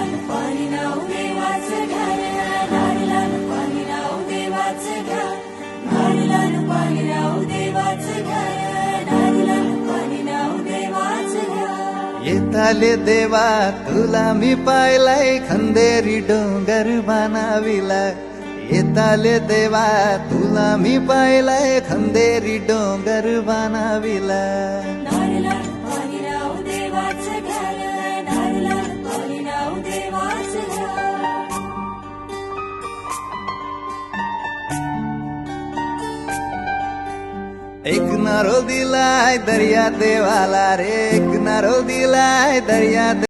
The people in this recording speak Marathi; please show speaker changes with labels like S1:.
S1: लाल पाणी नाव देवाचं घ्या लाल पाणी नाव देवाचं घ्या लाल पाणी नाव देवाचं घ्या लाल पाणी नाव देवाचं घ्या
S2: येताले देवा तुला मी पाहिलाय खंदेरी डोंगर बनाविला येताले देवा तुला मी पाहिलाय खंदेरी डोंगर बनाविला
S1: लाल पाणी नाव देवाचं घ्या लाल पाणी नाव देवाचं घ्या
S2: एक नारो दिलाय दर्या देवाला रे एक नारो दिलाय दर्या